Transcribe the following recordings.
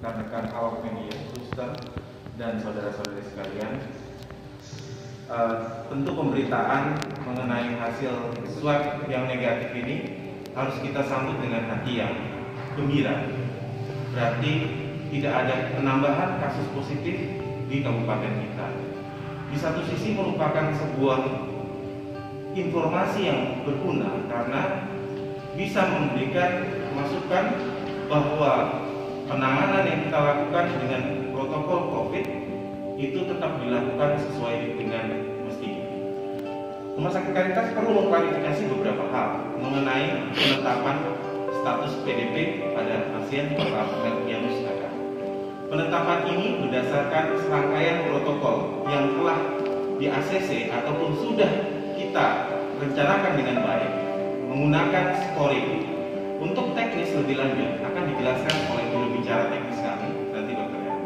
rekan-rekan awak media, suster dan saudara-saudari sekalian. Tentu pemberitaan mengenai hasil swab yang negatif ini harus kita sambut dengan hati yang gembira. Berarti tidak ada penambahan kasus positif di kabupaten kita. Di satu sisi merupakan sebuah informasi yang berguna karena bisa memberikan masukan bahwa penanganan yang kita lakukan dengan protokol COVID itu tetap dilakukan sesuai dengan mestinya. Rumah Sakit Caritas perlu mengklarifikasi beberapa hal mengenai penetapan status PDP pada pasien Papua-Yanus Akar. Penetapan ini berdasarkan serangkaian protokol yang telah di-ACC ataupun sudah kita rencanakan dengan baik menggunakan scoring. Untuk teknis lebih lanjut akan dijelaskan oleh juru bicara teknis kami nanti Dr. Yan.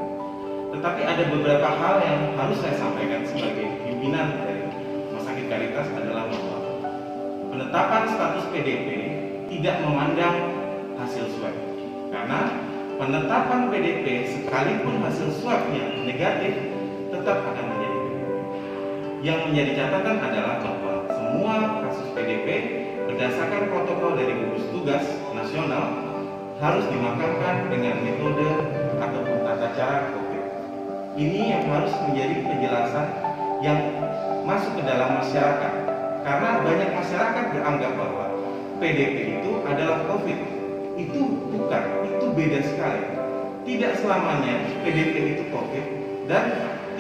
Tetapi ada beberapa hal yang harus saya sampaikan sebagai pimpinan dari Rumah Sakit Caritas adalah bahwa penetapan status PDP tidak memandang hasil swab, karena penetapan PDP sekalipun hasil swabnya negatif tetap akan menjadi PDP. Yang menjadi catatan adalah bahwa semua kasus PDP berdasarkan protokol dari gugus tugas nasional harus dimakamkan dengan metode ataupun tata cara COVID. Ini yang harus menjadi penjelasan yang masuk ke dalam masyarakat, karena banyak masyarakat beranggap bahwa PDP itu adalah COVID. Itu bukan, itu beda sekali. Tidak selamanya PDP itu COVID, dan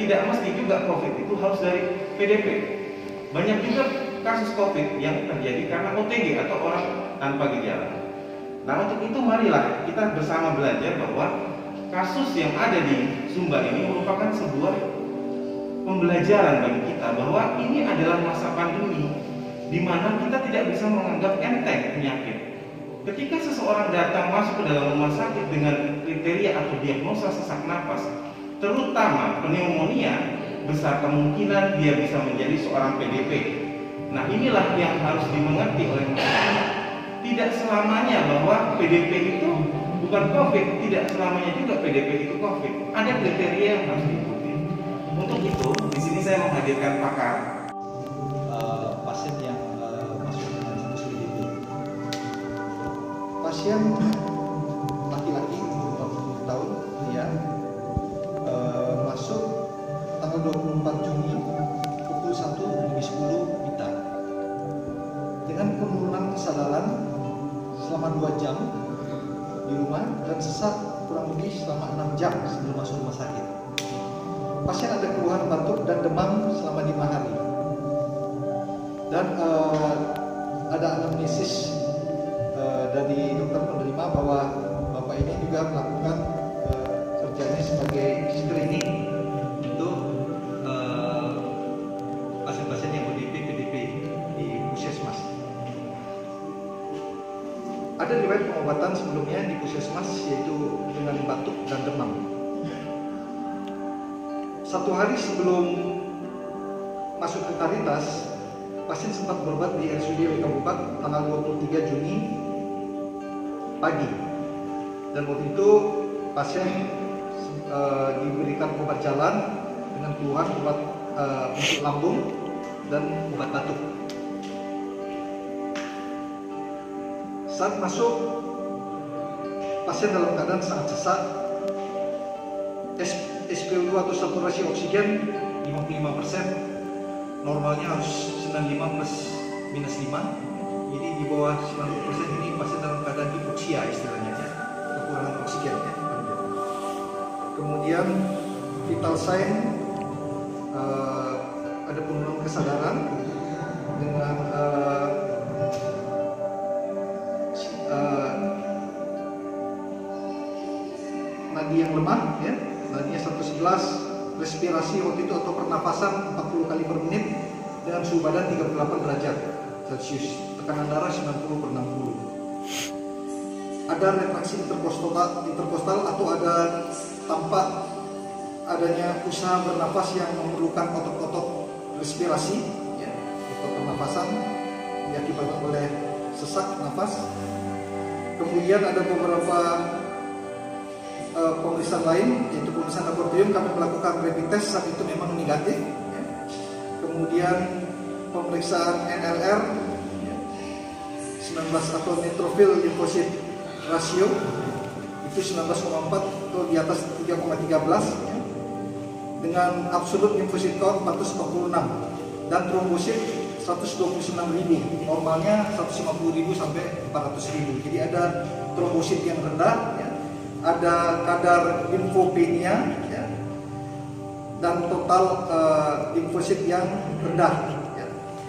tidak mesti juga COVID itu harus dari PDP. Banyak juga kasus COVID yang terjadi karena OTG atau orang tanpa gejala. Nah, untuk itu marilah kita bersama belajar bahwa kasus yang ada di Sumbar ini merupakan sebuah pembelajaran bagi kita bahwa ini adalah masa pandemi di mana kita tidak bisa menganggap enteng penyakit. Ketika seseorang datang masuk ke dalam rumah sakit dengan kriteria atau diagnosa sesak napas, terutama pneumonia, besar kemungkinan dia bisa menjadi seorang PDP. Nah, inilah yang harus dimengerti oleh masyarakat. Tidak selamanya bahwa PDP itu bukan COVID, tidak selamanya juga PDP itu COVID. Ada kriteria yang harus diikuti. Untuk itu, di sini saya menghadirkan pakar. Pasien yang masuk dengan status PDP. Pasien laki-laki umur 40 tahun, ya, masuk tanggal 24 Juni pukul 1:10 WITA dengan penurunan kesadaran selama 2 jam di rumah dan sesak kurang lebih selama 6 jam sebelum masuk rumah sakit. Pasien ada keluhan batuk dan demam selama 5 hari dan ada anamnesis dari dokter penerima bahwa bapak ini juga melakukan kerjanya sebagai screening untuk pasien-pasien yang PDP di Puskesmas. Ada riwayat pengobatan sebelumnya di Puskesmas yaitu dengan batuk dan demam. 1 hari sebelum masuk ke Caritas, pasien sempat berobat di RSUD Wekabupat tanggal 23 Juni pagi. Dan waktu itu pasien diberikan obat jalan dengan keluhan obat untuk lambung dan obat batuk. Saat masuk, pasien dalam keadaan sangat sesak. SpO2 atau saturasi oksigen 55%, normalnya harus 95 plus minus 5. Jadi di bawah 90% ini pasien dalam keadaan hipoksia istilahnya, ya, kekurangan oksigen, ya. Kemudian vital sign ada penurunan kesadaran dengan nadi yang lemah, ya, nadinya 111, respirasi waktu itu atau pernapasan 40 kali per menit dengan suhu badan 38 derajat Celcius, tekanan darah 90/60. Ada retraksi interkostal atau ada tampak adanya usaha bernapas yang memerlukan otot-otot respirasi, ya, otot pernapasan diakibatkan oleh sesak nafas. Kemudian ada beberapa pemeriksaan lain, yaitu pemeriksaan laboratorium, kami melakukan rapid test, saat itu memang negatif. Kemudian pemeriksaan NLR 19 atau neutrophil lymphocyte ratio itu 19,4 atau di atas 3,13 dengan absolute lymphocyte count 446 dan trombosit 129.000, normalnya 150.000 sampai 400.000. Jadi ada trombosit yang rendah, ada kadar limfopenia, dan total limfosit yang rendah,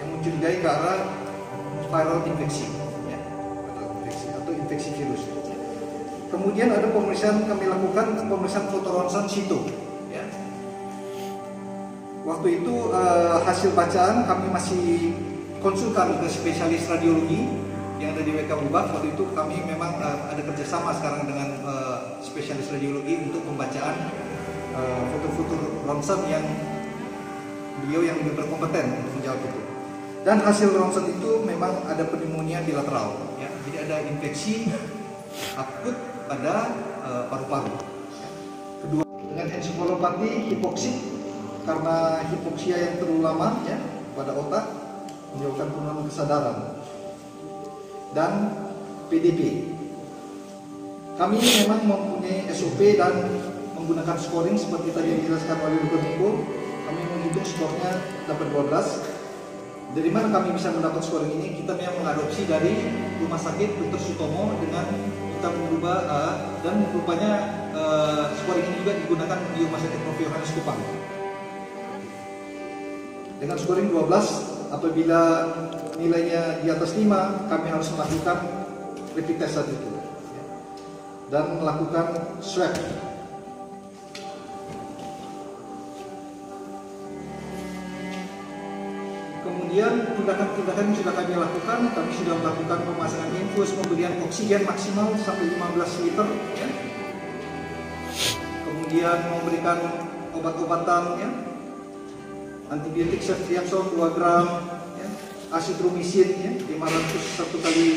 yang mencurigai ke arah viral infeksi, atau infeksi virus. Kemudian ada pemeriksaan, kami lakukan pemeriksaan fotoronsen situ. Waktu itu hasil bacaan kami masih konsulkan ke spesialis radiologi yang ada di WK Bubak. Waktu itu kami memang ada kerjasama sekarang dengan spesialis radiologi untuk pembacaan foto-foto ronsen yang beliau yang lebih berkompeten untuk menjawab itu. Dan hasil ronsen itu memang ada pneumonia bilateral, jadi ada infeksi akut pada paru-paru. Kedua, dengan ensefalopati hipoksit karena hipoksia yang terlalu lama pada otak menyebabkan penurunan kesadaran. Dan PDP, kami memang mempunyai SOP dan menggunakan scoring seperti tadi dijelaskan oleh Dr. Niko. Kami menghitung skornya dapat 12. Dari mana kami bisa mendapat scoring ini? Kita memang mengadopsi dari Rumah Sakit Dr. Sutomo dengan kita mengubah dan rupanya scoring ini juga digunakan di Rumah Sakit Prof. Yohanes Kupang. Dengan scoring 12, apabila nilainya di atas 5, kami harus melakukan rapid test saat itu dan melakukan swab. Kemudian tindakan-tindakan yang sudah kami lakukan, kami sudah melakukan pemasangan infus, pemberian oksigen maksimal sampai 15 liter, kemudian memberikan obat-obatan, antibiotik ceftriaxone 2 gram, azitromisin 500 1 kali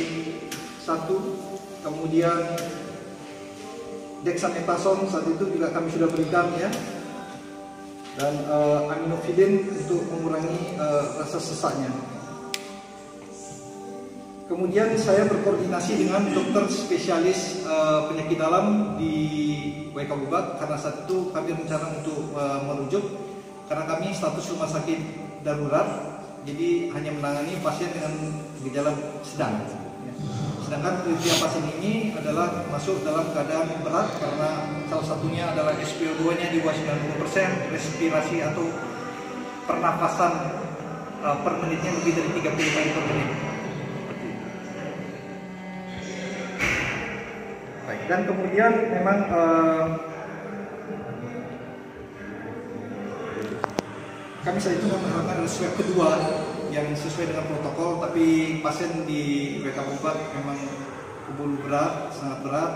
1, kemudian dexamethasone saat itu juga kami sudah berikan, dan aminofilin untuk mengurangi rasa sesaknya. Kemudian saya berkoordinasi dengan dokter spesialis penyakit dalam di WK Bubak karena saat itu kami rencana untuk merujuk. Karena kami status rumah sakit darurat, jadi hanya menangani pasien dengan gejala sedang. Sedangkan kriteria pasien ini adalah masuk dalam keadaan berat karena salah satunya adalah SpO2-nya di bawah 90%, respirasi atau pernapasan per menitnya lebih dari 30 kali per menit. Baik, dan kemudian memang kami saat itu melakukan swab kedua yang sesuai dengan protokol, tapi pasien di WK Bubak memang pembuluh berat, sangat berat,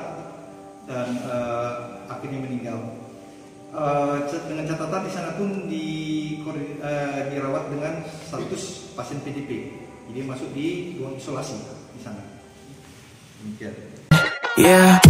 dan akhirnya meninggal. Dengan catatan di sana pun dirawat dengan status pasien PDP, jadi masuk di ruang isolasi di sana. Demikian. Yeah.